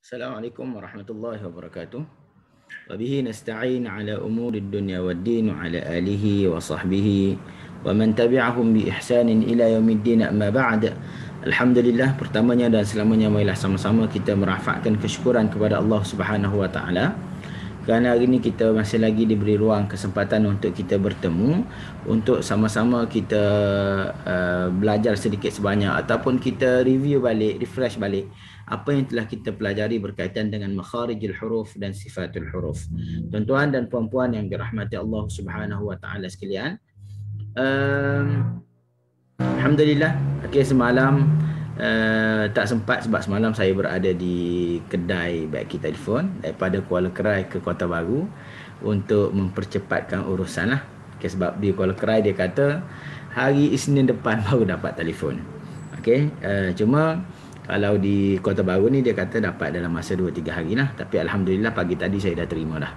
Assalamualaikum warahmatullahi wabarakatuh. Wa bihi nasta'in ala umuri dunya waddin wa ala alihi wa sahbihi wa man tabi'ahum bi ihsanin ila yaumiddin amma ba'd. Alhamdulillah, pertamanya dan selamanya marilah sama-sama kita merafakkan kesyukuran kepada Allah Subhanahu wa taala kerana hari ini kita masih lagi diberi ruang kesempatan untuk kita bertemu, untuk sama-sama kita belajar sedikit sebanyak ataupun kita review balik, refresh balik apa yang telah kita pelajari berkaitan dengan makharijul huruf dan sifatul huruf. Tuan-tuan dan puan-puan yang dirahmati Allah Subhanahu wa taala sekalian, alhamdulillah, semalam tak sempat sebab semalam saya berada di kedai baiki telefon daripada Kuala Kerai ke Kota Baru untuk mempercepatkan urusan lah. Sebab di Kuala Kerai dia kata hari Isnin depan baru dapat telefon. Cuma kalau di Kota Baru ni dia kata dapat dalam masa 2-3 hari lah. Tapi alhamdulillah pagi tadi saya dah terima dah.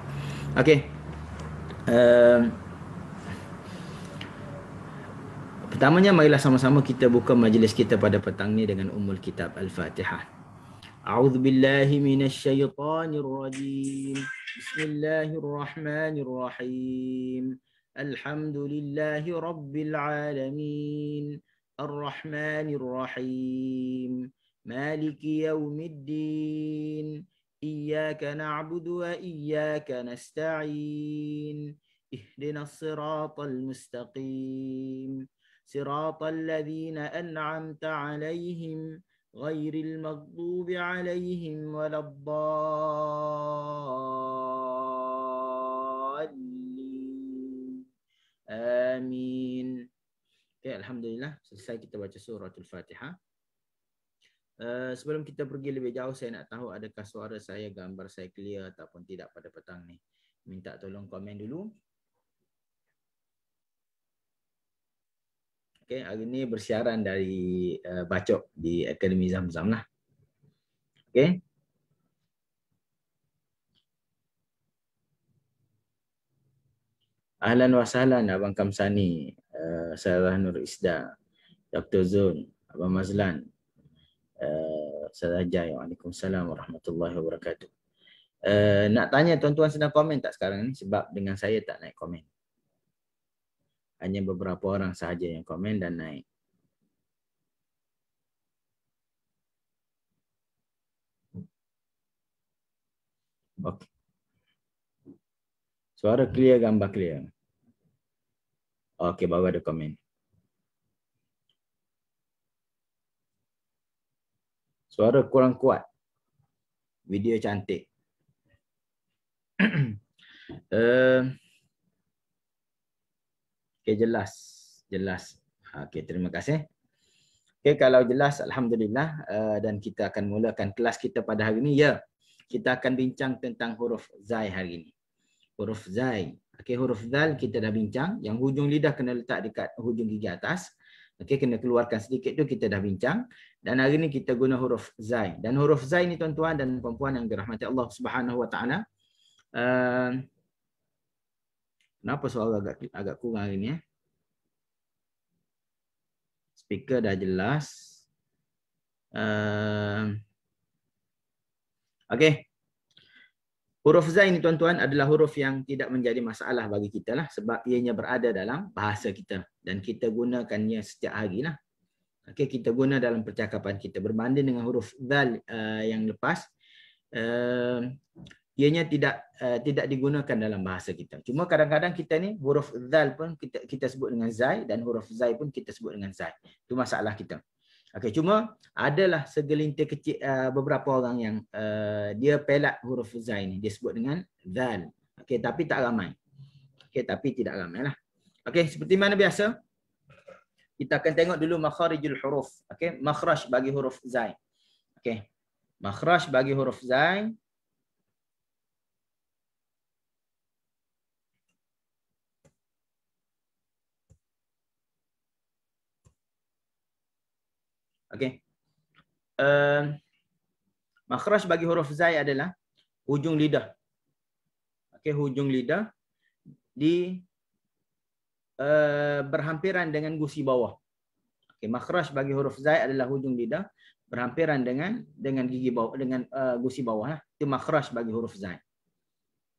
Pertamanya marilah sama-sama kita buka majlis kita pada petang ni dengan Ummul Kitab Al-Fatihah. A'udzubillahi minasyaitonirrajim. Bismillahirrahmanirrahim. Alhamdulillahi rabbil alamin. Ar-Rahmanirrahim. Maliki yaumiddin. Iyyaka na'budu wa iyyaka nasta'in. Ihdinas siratal mustaqim. صراط الذين أنعمت عليهم غير المغضوب عليهم ولا الضالين آمين. Alhamdulillah, selesai kita baca suratul Fatihah. Sebelum kita pergi lebih jauh, saya nak tahu adakah suara saya, gambar saya clear ataupun tidak pada petang ni. Minta tolong komen dulu. Hari ini bersiaran dari Bacok di Akademi Zamzam lah. Ahlan wa sahlan Abang Kamsani, Sarah Nur Isda, Dr. Zul, Abang Mazlan, Sarah Jai. Waalaikumsalam warahmatullahi wabarakatuh. Nak tanya tuan-tuan sedang komen tak sekarang ni? Sebab dengan saya tak naik komen. Hanya beberapa orang sahaja yang komen dan naik. Okey. Suara clear, gambar clear. Okey, baru ada komen. Suara kurang kuat. Video cantik. Jelas. Terima kasih. Kalau jelas, alhamdulillah, dan kita akan mulakan kelas kita pada hari ini. Ya, kita akan bincang tentang huruf zai hari ini. Huruf zai. Huruf zal kita dah bincang. Yang hujung lidah kena letak dekat hujung gigi atas. Kena keluarkan sedikit tu, kita dah bincang. Dan hari ini kita guna huruf zai. Dan huruf zai ni tuan-tuan dan puan-puan yang dirahmati Allah Subhanahu wa taala. Kenapa suara agak kurang hari ni? Speaker dah jelas. Huruf zai ni tuan-tuan adalah huruf yang tidak menjadi masalah bagi kita lah, sebab ianya berada dalam bahasa kita dan kita gunakannya setiap hari lah. Kita guna dalam percakapan kita. Berbanding dengan huruf zal yang lepas, ianya tidak digunakan dalam bahasa kita. Cuma kadang-kadang kita ni huruf zal pun kita sebut dengan zai dan huruf zai pun kita sebut dengan zai. Itu masalah kita. Cuma adalah segelintir kecil beberapa orang yang dia pelak huruf zai ni, dia sebut dengan zal. Tapi tak ramai. Tapi tidak ramai lah. Seperti mana biasa, kita akan tengok dulu makharijul huruf. Makhraj bagi huruf zai. Makhraj bagi huruf zai. Makhraj bagi huruf zai adalah hujung lidah. Hujung lidah di berhampiran dengan gusi bawah. Makhraj bagi huruf zai adalah hujung lidah berhampiran dengan gigi bawah, dengan gusi bawah. Itu makhraj bagi huruf zai.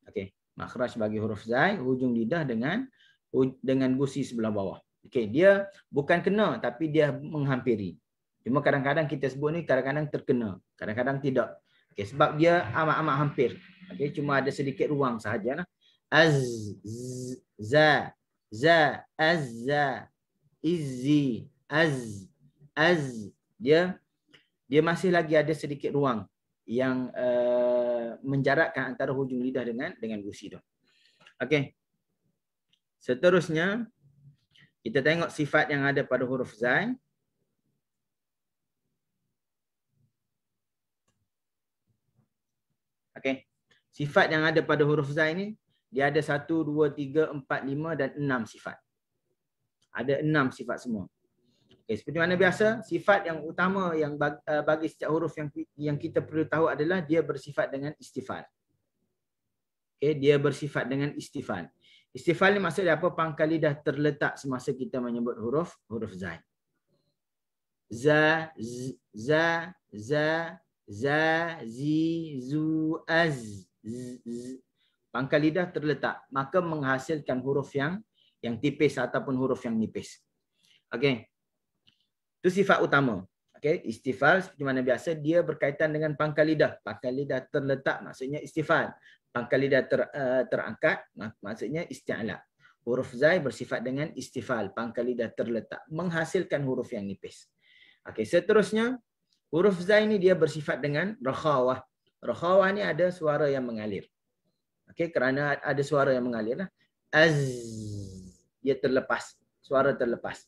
Okey, makhraj bagi huruf zai, hujung lidah dengan gusi sebelah bawah. Okey, dia bukan kena tapi dia menghampiri. Cuma kadang-kadang kita sebut ni kadang-kadang terkena, kadang-kadang tidak. Okey, sebab dia amat-amat hampir. Okey, cuma ada sedikit ruang sahajalah. Az, za, azza, izzi, az. Dia masih lagi ada sedikit ruang yang menjarakkan antara hujung lidah dengan gusi tu. Okey. Seterusnya kita tengok sifat yang ada pada huruf zai. Okey. Sifat yang ada pada huruf zai ni dia ada 1 2 3 4 5 dan 6 sifat. Ada 6 sifat semua. Okay, seperti mana biasa, sifat yang utama yang bagi setiap huruf yang kita perlu tahu adalah dia bersifat dengan istifal. Okay, dia bersifat dengan istifal. Istifal ni maksudnya apa? Pangkal lidah terletak semasa kita menyebut huruf zai. Za, za, zi, zu, az. Pangkal lidah terletak, maka menghasilkan huruf yang tipis ataupun huruf yang nipis. Okey. Itu sifat utama. Okey, istifal seperti mana biasa dia berkaitan dengan pangkal lidah. Pangkal lidah terletak maksudnya istifal. Pangkal lidah terangkat maksudnya isti'la. Huruf zai bersifat dengan istifal, pangkal lidah terletak, menghasilkan huruf yang nipis. Okey, seterusnya huruf zai ni dia bersifat dengan rakhawah. Rakhawah ni ada suara yang mengalir. Okey, kerana ada suara yang mengalir lah. Az, dia terlepas, suara terlepas.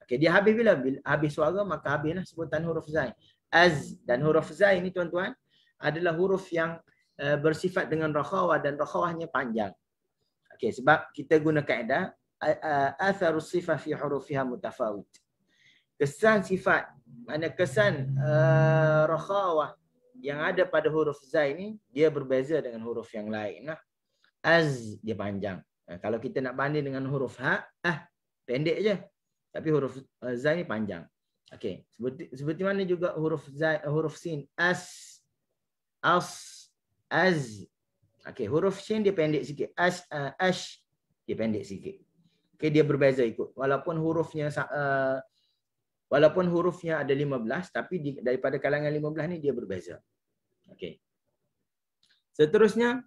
Okey, dia habis bila habis suara maka habislah sebutan huruf zai. Az, dan huruf zai ni tuan-tuan adalah huruf yang bersifat dengan rakhawah dan rakhawahnya panjang. Okey, sebab kita guna kaedah atharus sifah fi hurufiha mutafawit. Kesan sifat, mana kesan rakhawah yang ada pada huruf zai ni dia berbeza dengan huruf yang lain lah. Az dia panjang. Kalau kita nak banding dengan huruf ha, pendek je. Tapi huruf zai ni panjang. Okey, seperti mana juga huruf zai, huruf sin, as, az. Okey, huruf sin dia pendek sikit. Ash dia pendek sikit. Okey, dia berbeza ikut. Walaupun hurufnya ada 15 tapi daripada kalangan 15 ni dia berbeza. Okey. Seterusnya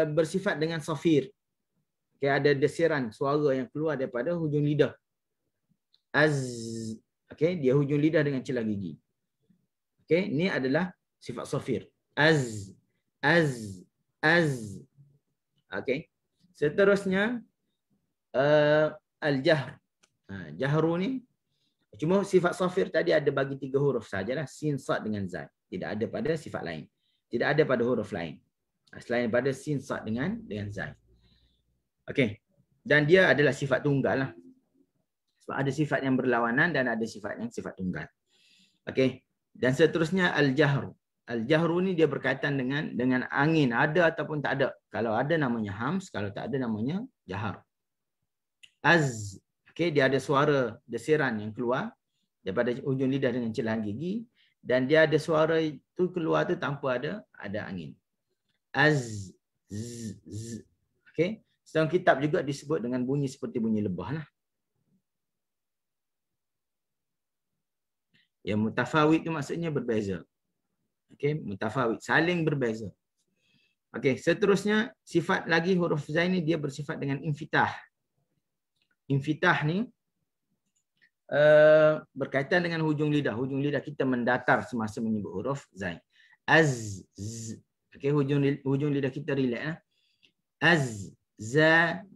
bersifat dengan safir. Okey, ada desiran suara yang keluar daripada hujung lidah. Az. Okey, dia hujung lidah dengan celah gigi. Okey, ini adalah sifat safir. Az. Okey. Seterusnya al-jahr. Jahru ni cuma sifat safir tadi ada bagi 3 huruf sajalah, sin, sad dengan zai. Tidak ada pada sifat lain. Tidak ada pada huruf lain. Selain pada sin, sad dengan zai. Okey. Dan dia adalah sifat tunggal lah. Sebab ada sifat yang berlawanan dan ada sifat yang sifat tunggal. Okey. Dan seterusnya al-jahru. Al-jahru ni dia berkaitan dengan angin, ada ataupun tak ada. Kalau ada namanya hams, kalau tak ada namanya jahar. Az. Okey, dia ada suara desiran yang keluar daripada hujung lidah dengan celah gigi dan dia ada suara itu keluar tu tanpa ada angin. Az. Z. Okey. Dalam kitab juga disebut dengan bunyi seperti bunyi lebah lah. Yang mutafawid itu maksudnya berbeza. Okey, mutafawid, saling berbeza. Okey, seterusnya sifat lagi huruf zai ni dia bersifat dengan infitah. Infitah ni berkaitan dengan hujung lidah. Hujung lidah kita mendatar semasa menyebut huruf zai. Az. Okey, hujung lidah kita relax lah. Az. Za,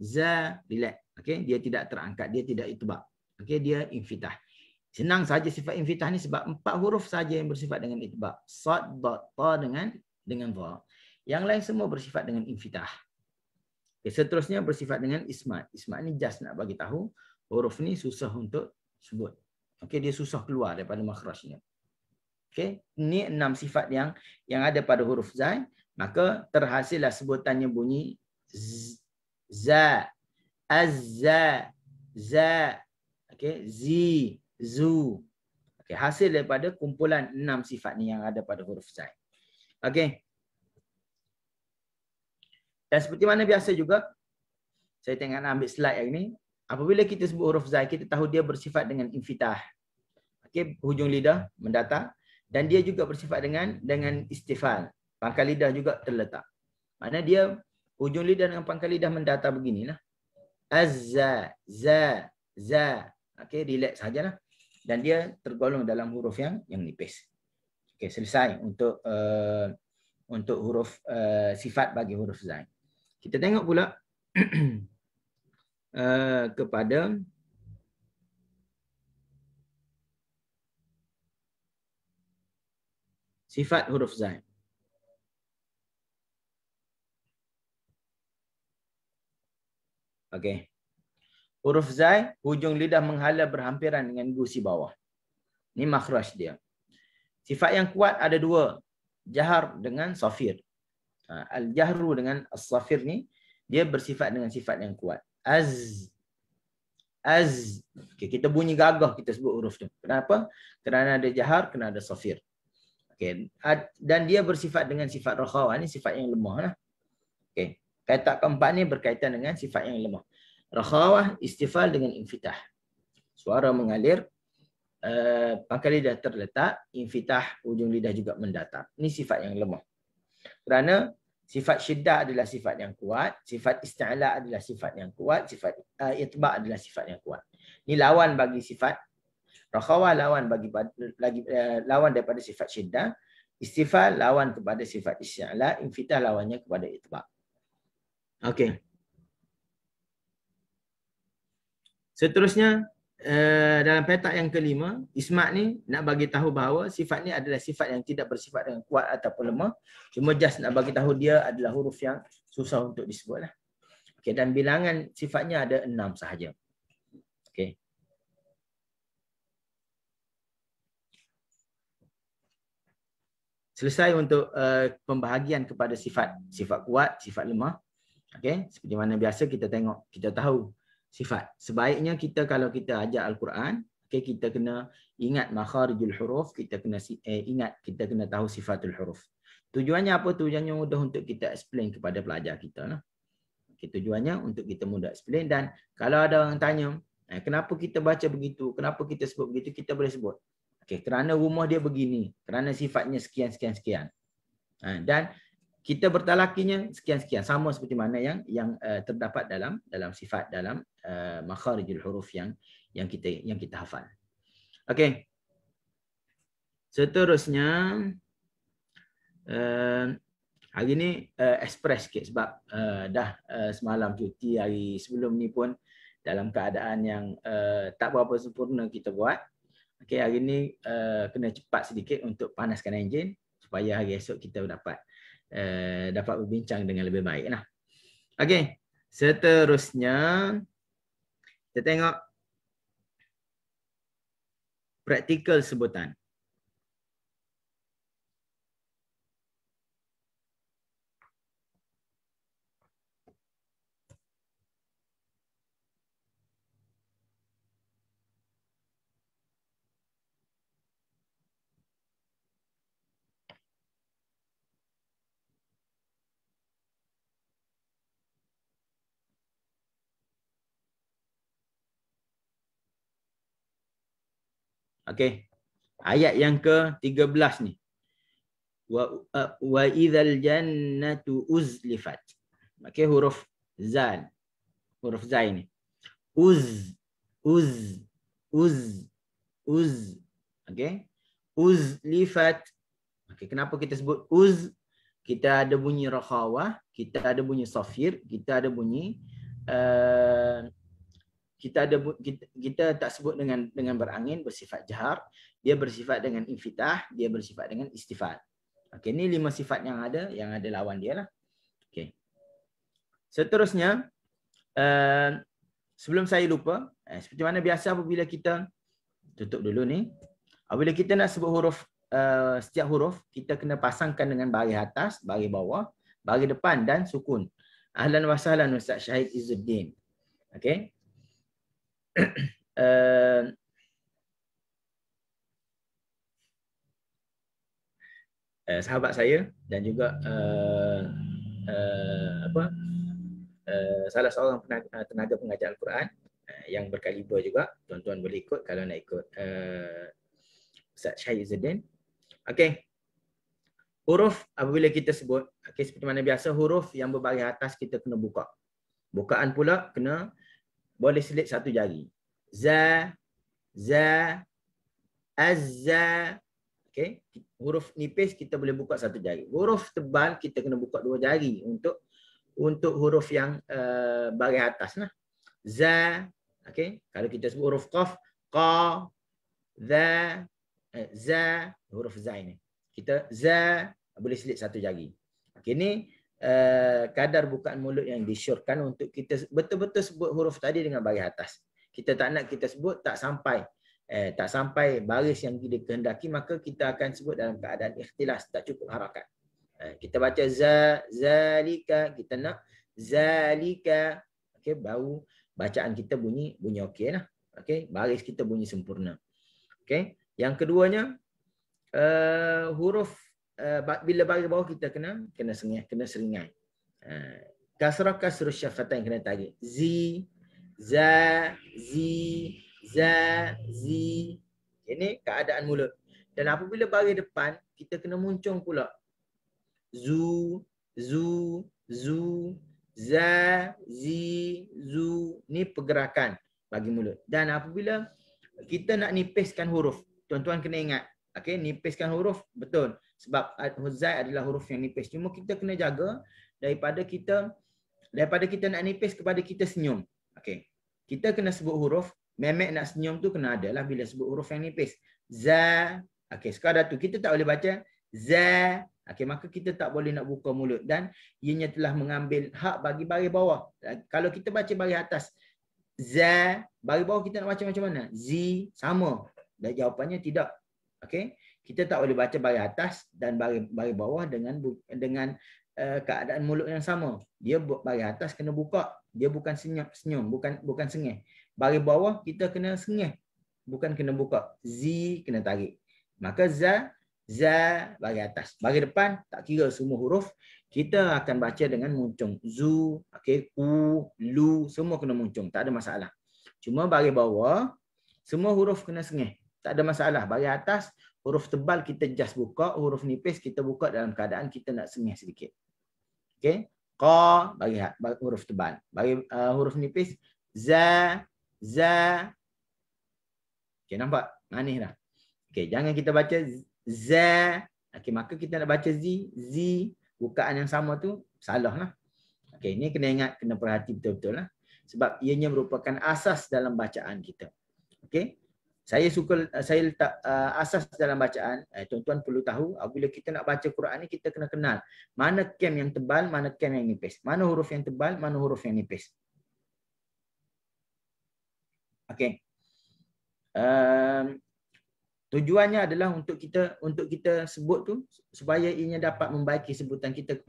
relax. Okey, dia tidak terangkat, dia tidak itbaq. Okey, dia infitah. Senang saja sifat infitah ni sebab 4 huruf saja yang bersifat dengan itbaq. Sad, dad, ta dengan dha. Yang lain semua bersifat dengan infitah. Okay, seterusnya bersifat dengan ismat. Ismat ni just nak bagi tahu huruf ni susah untuk sebut. Okey, dia susah keluar daripada makhrajnya. Okey, ini 6 sifat yang ada pada huruf zai, maka terhasillah sebutannya bunyi za, azza, za. Okey, zi, zu. Okey, hasil daripada kumpulan 6 sifat ni yang ada pada huruf zai. Okey. Dan seperti mana biasa juga, saya tengah nak ambil slide yang ni. Apabila kita sebut huruf zai, kita tahu dia bersifat dengan infitah. Okey, hujung lidah mendatar, dan dia juga bersifat dengan istifal. Pangkal lidah juga terletak. Maknanya dia hujung lidah dengan pangkal lidah mendatar beginilah. Azza, za, za. Okey, relax sajalah. Dan dia tergolong dalam huruf yang nipis. Okey, selesai untuk huruf sifat bagi huruf zai. Kita tengok pula kepada sifat huruf zai. Okey. Huruf zai, hujung lidah menghala berhampiran dengan gusi bawah. Ini makhraj dia. Sifat yang kuat ada dua. Jahar dengan safir. Al-jahru dengan as-safir ni, dia bersifat dengan sifat yang kuat. Az. Az. Okay, kita bunyi gagah kita sebut huruf tu. Kenapa? Kerana ada jahar, kerana ada safir. Okay. Dan dia bersifat dengan sifat rakhawah. Ini sifat yang lemah lah. Okay. Kata keempat ni berkaitan dengan sifat yang lemah. Rakhawah istifal dengan infitah. Suara mengalir, pangkal lidah terletak, infitah, ujung lidah juga mendatar. Ini sifat yang lemah. Kerana sifat syiddah adalah sifat yang kuat, sifat isti'la adalah sifat yang kuat, sifat itba' adalah sifat yang kuat. Ini lawan bagi sifat rakhawah, lawan daripada sifat syiddah, istifal lawan kepada sifat isti'la, infitah lawannya kepada itba'. Okey. Seterusnya, dalam petak yang kelima, ismat ni nak bagi tahu bahawa sifat ni adalah sifat yang tidak bersifat dengan kuat ataupun lemah. Cuma just nak bagi tahu dia adalah huruf yang susah untuk disebutlah. Okey, dan bilangan sifatnya ada 6 sahaja. Okey. Selesai untuk pembahagian kepada sifat kuat, sifat lemah. Okey, seperti mana biasa kita tengok, kita tahu sifat. Sebaiknya kita kalau kita ajar Al-Quran, okay, kita kena ingat makharijul huruf, kita kena ingat, kita kena tahu sifatul huruf. Tujuannya apa? Tujuannya mudah untuk kita explain kepada pelajar kita lah. Okay, tujuannya untuk kita mudah explain, dan kalau ada orang tanya, kenapa kita baca begitu, kenapa kita sebut begitu, kita boleh sebut. Okay, kerana rumah dia begini, kerana sifatnya sekian, sekian, sekian. Dan kita bertalakinya sekian-sekian, sama seperti mana yang terdapat dalam sifat dalam makharijul huruf yang kita hafal. Okey. Seterusnya hari ni express sikit sebab dah semalam cuti, hari sebelum ni pun dalam keadaan yang tak berapa sempurna kita buat. Okey, hari ni kena cepat sedikit untuk panaskan enjin supaya hari esok kita dapat berbincang dengan lebih baik lah. Okey, seterusnya kita tengok praktikal sebutan. Okey. Ayat yang ke-13 ni. Wa idzal jannatu uzlifat. Okey, huruf zal. Huruf zai ni. Uz. Okey. Uzlifat. Okey, kenapa kita sebut uz? Kita ada bunyi rakhawah, kita ada bunyi safir, kita ada bunyi kita tak sebut dengan berangin, bersifat jahar, dia bersifat dengan infitah, dia bersifat dengan istifal. Okey, ni 5 sifat yang ada lawan dia lah. Okey. Seterusnya, sebelum saya lupa, seperti mana biasa apabila kita tutup dulu ni, apabila kita nak sebut huruf, setiap huruf kita kena pasangkan dengan baris atas, baris bawah, baris depan dan sukun. Ahlan wa sahlan Ustaz Syahid Izzuddin. Okey. sahabat saya dan juga salah seorang tenaga pengajar Al-Quran yang berkaliber juga. Tuan-tuan boleh ikut kalau nak ikut Ustaz Syahid Izzuddin. Okey. Huruf apabila kita sebut, okay, seperti mana biasa, huruf yang berbaris atas kita kena buka. Bukaan pula kena boleh selit satu jari. Za, za, azza. Okay. Huruf nipis kita boleh buka satu jari. Huruf tebal kita kena buka dua jari untuk huruf yang baris atas lah. Za, okay. Kalau kita sebut huruf qaf, qa, za, za, huruf za ini. Kita za boleh selit satu jari. Okay, ini kadar bukaan mulut yang disyorkan untuk kita betul-betul sebut huruf tadi dengan baris atas. Kita tak nak kita sebut tak sampai baris yang dikehendaki, maka kita akan sebut dalam keadaan ikhtilas, tak cukup harakat. Kita baca za, zalika, kita nak zalika. Okay, baru bacaan kita bunyi okey lah. Okay, baris kita bunyi sempurna. Okay, yang keduanya huruf bila baris bawah kita kena seringai. Kasrah syafatain kena tarik. Zi, za, zi, za, zi. Ini keadaan mulut. Dan apabila baris depan kita kena muncung pula. Zu, zu, zu, za, zi, zu. Ni pergerakan bagi mulut. Dan apabila kita nak nipiskan huruf, tuan-tuan kena ingat, okey, nipiskan huruf betul. Sebab huzai adalah huruf yang nipis. Cuma kita kena jaga daripada kita nak nipis kepada kita senyum. Okey. Kita kena sebut huruf, memek nak senyum tu kena ada lah bila sebut huruf yang nipis. Za. Okey, sekadar tu kita tak boleh baca za. Okey, maka kita tak boleh nak buka mulut dan ianya telah mengambil hak bagi baris bawah. Kalau kita baca baris atas za, baris bawah kita nak baca macam mana? Zi, sama. Dan jawapannya tidak. Okey. Kita tak boleh baca baris atas dan baris bawah dengan keadaan mulut yang sama. Dia baris atas kena buka, dia bukan senyum, bukan sengih. Baris bawah kita kena sengih, bukan kena buka. Zi kena tarik. Maka za baris atas. Baris depan tak kira semua huruf, kita akan baca dengan muncung. Zu, okey, u, lu, semua kena muncung, tak ada masalah. Cuma baris bawah semua huruf kena sengih. Tak ada masalah. Baris atas, huruf tebal kita just buka, huruf nipis kita buka dalam keadaan kita nak sengih sedikit. Okey. Qa, baris huruf tebal. Baris huruf nipis, za. Okey, nampak? Manis dah. Okey, jangan kita baca za. Okey, maka kita nak baca zi. Bukaan yang sama tu salah lah. Okey, ini kena ingat, kena perhati betul-betul lah. Sebab ianya merupakan asas dalam bacaan kita. Okey. Saya letak asas dalam bacaan. Tuan-tuan perlu tahu, apabila kita nak baca Quran ni, kita kena kenal mana kem yang tebal, mana kem yang nipis. Mana huruf yang tebal, mana huruf yang nipis. Okey. Tujuannya adalah untuk kita sebut tu supaya ianya dapat membaiki sebutan kita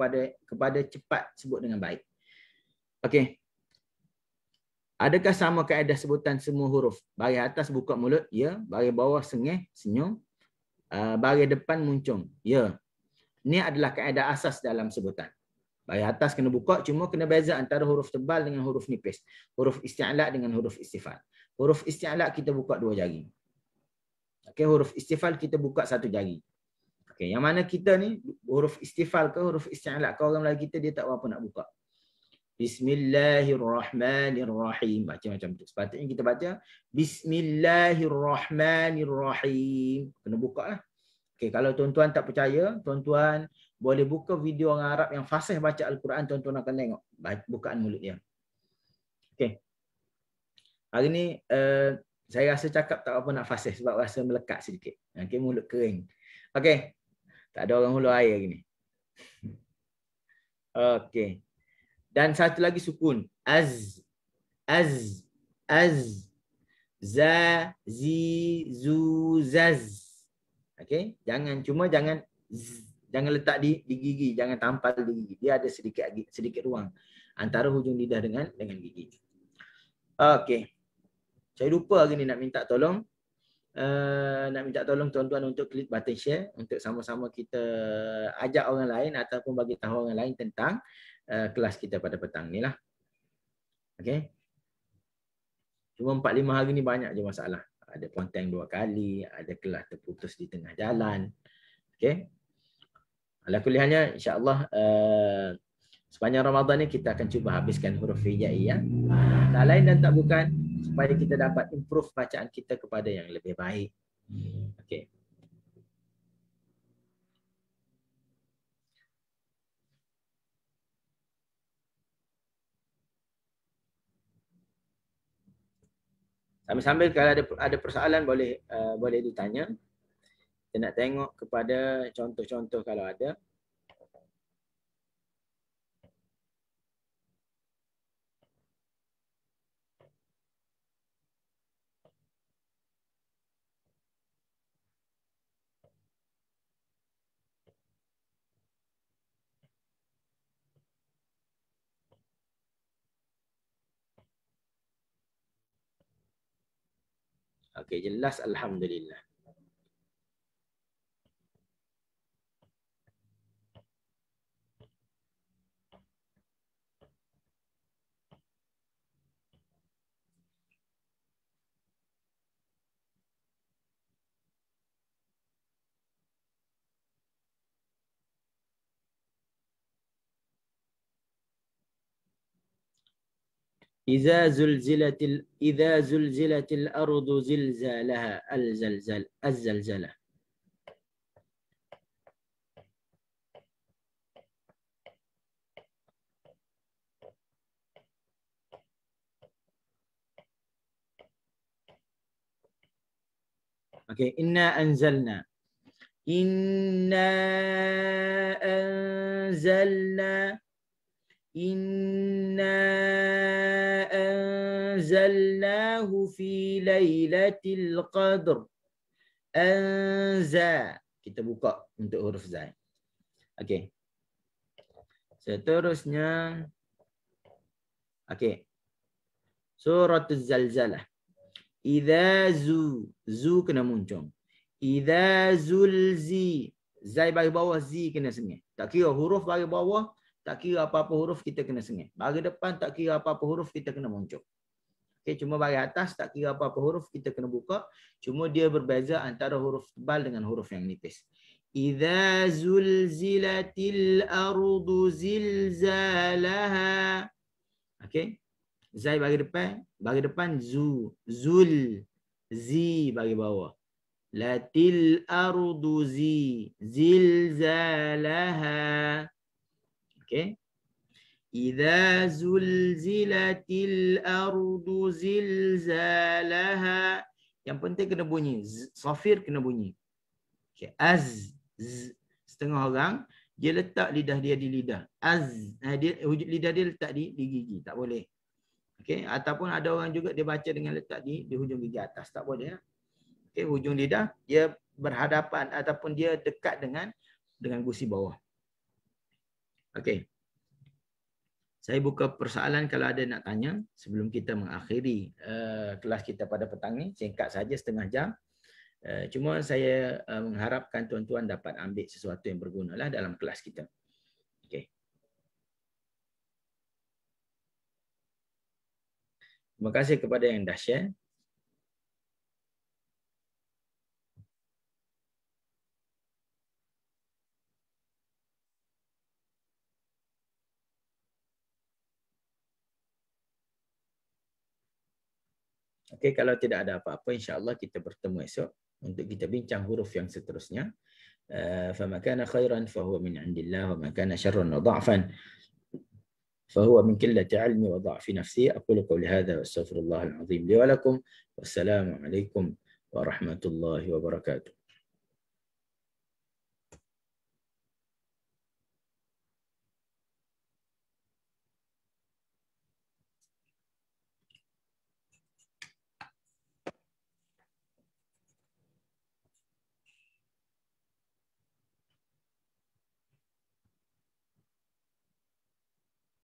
kepada cepat sebut dengan baik. Okey. Adakah sama kaedah sebutan semua huruf? Baris atas buka mulut, ya. Baris bawah sengih, senyum. Baris depan muncung, ya. Ini adalah kaedah asas dalam sebutan. Baris atas kena buka, cuma kena beza antara huruf tebal dengan huruf nipis. Huruf isti'la dengan huruf istifal. Huruf isti'la kita buka dua jari. Okey, huruf istifal kita buka satu jari. Okey, yang mana kita ni huruf istifal ke huruf isti'la ke, orang Melayu kita dia tak apa nak buka. Bismillahirrahmanirrahim. Baca macam tu. Sepatutnya kita baca Bismillahirrahmanirrahim. Kena buka lah. Okay, kalau tuan-tuan tak percaya, tuan-tuan boleh buka video orang Arab yang fasih baca Al-Quran, tuan-tuan akan tengok bukaan mulut dia. Okay. Hari ni saya rasa cakap tak apa nak fasih sebab rasa melekat sedikit. Okay, mulut kering. Okay. Tak ada orang hulu air hari ni. Okay. Dan satu lagi sukun. Az. Za, zi, zu, zaz. Okey, jangan letak di gigi, jangan tampal di gigi. Dia ada sedikit ruang antara hujung lidah dengan gigi. Okey. Saya lupa hari ni nak minta tolong nak minta tolong tuan-tuan untuk klik button share untuk sama-sama kita ajak orang lain ataupun bagi tahu orang lain tentang kelas kita pada petang ni lah. Okey. Cuma 4-5 hari ni banyak je masalah. Ada konten 2 kali, ada kelas terputus di tengah jalan. Okey. Ala kuliahnya insya-Allah sepanjang Ramadan ni kita akan cuba habiskan huruf hijaiyah. Tak lain dan tak bukan supaya kita dapat improve bacaan kita kepada yang lebih baik. Okey. Sambil-sambil kalau ada persoalan boleh ditanya. Kita nak tengok kepada contoh-contoh kalau ada. Okey, jelas alhamdulillah. إذا زلزلت الأرض زلزالها الزلزلة. Okey, inna anzalna. Inna anzalna. Inna anzalnahu fi lailatul qadr. Anza. Kita buka untuk huruf zai. Okey. Seterusnya. Okey. Suratul Zalzalah. Idza zu kena muncung. Idza zulzi. Zai bagi bawah, zi kena sengih. Tak kira huruf bagi bawah, tak kira apa-apa huruf kita kena sengih. Bagi depan tak kira apa-apa huruf kita kena muncung. Okey, cuma bagi atas tak kira apa-apa huruf kita kena buka. Cuma dia berbeza antara huruf tebal dengan huruf yang nipis. Idza zulzilatil ardu zilzalaha. Okey. Zai bagi depan zu, zul, zi bagi bawah. Latil ardu zilzalaha. Okey. Idza zulzilatil ardu zilzalaha. Yang penting kena bunyi, safir kena bunyi. Okey, setengah orang dia letak lidah dia di lidah. Lidah dia letak di gigi, tak boleh. Okey, ataupun ada orang juga dia baca dengan letak di hujung gigi atas, tak boleh. Okey, hujung lidah dia berhadapan ataupun dia dekat dengan gusi bawah. Okey. Saya buka persoalan kalau ada nak tanya sebelum kita mengakhiri kelas kita pada petang ni. Singkat saja, setengah jam. Cuma saya mengharapkan tuan-tuan dapat ambil sesuatu yang berguna lah dalam kelas kita. Okey. Terima kasih kepada yang dah share. Okey, kalau tidak ada apa-apa, insya-Allah kita bertemu esok untuk kita bincang huruf yang seterusnya. فما كان خيرا فهو من عند الله وما كان شرا وضعفا فهو من قلة علمي وضعف نفسي. أقول قولي هذا واستغفر الله العظيم لي ولكم والسلام عليكم ورحمة الله وبركاته.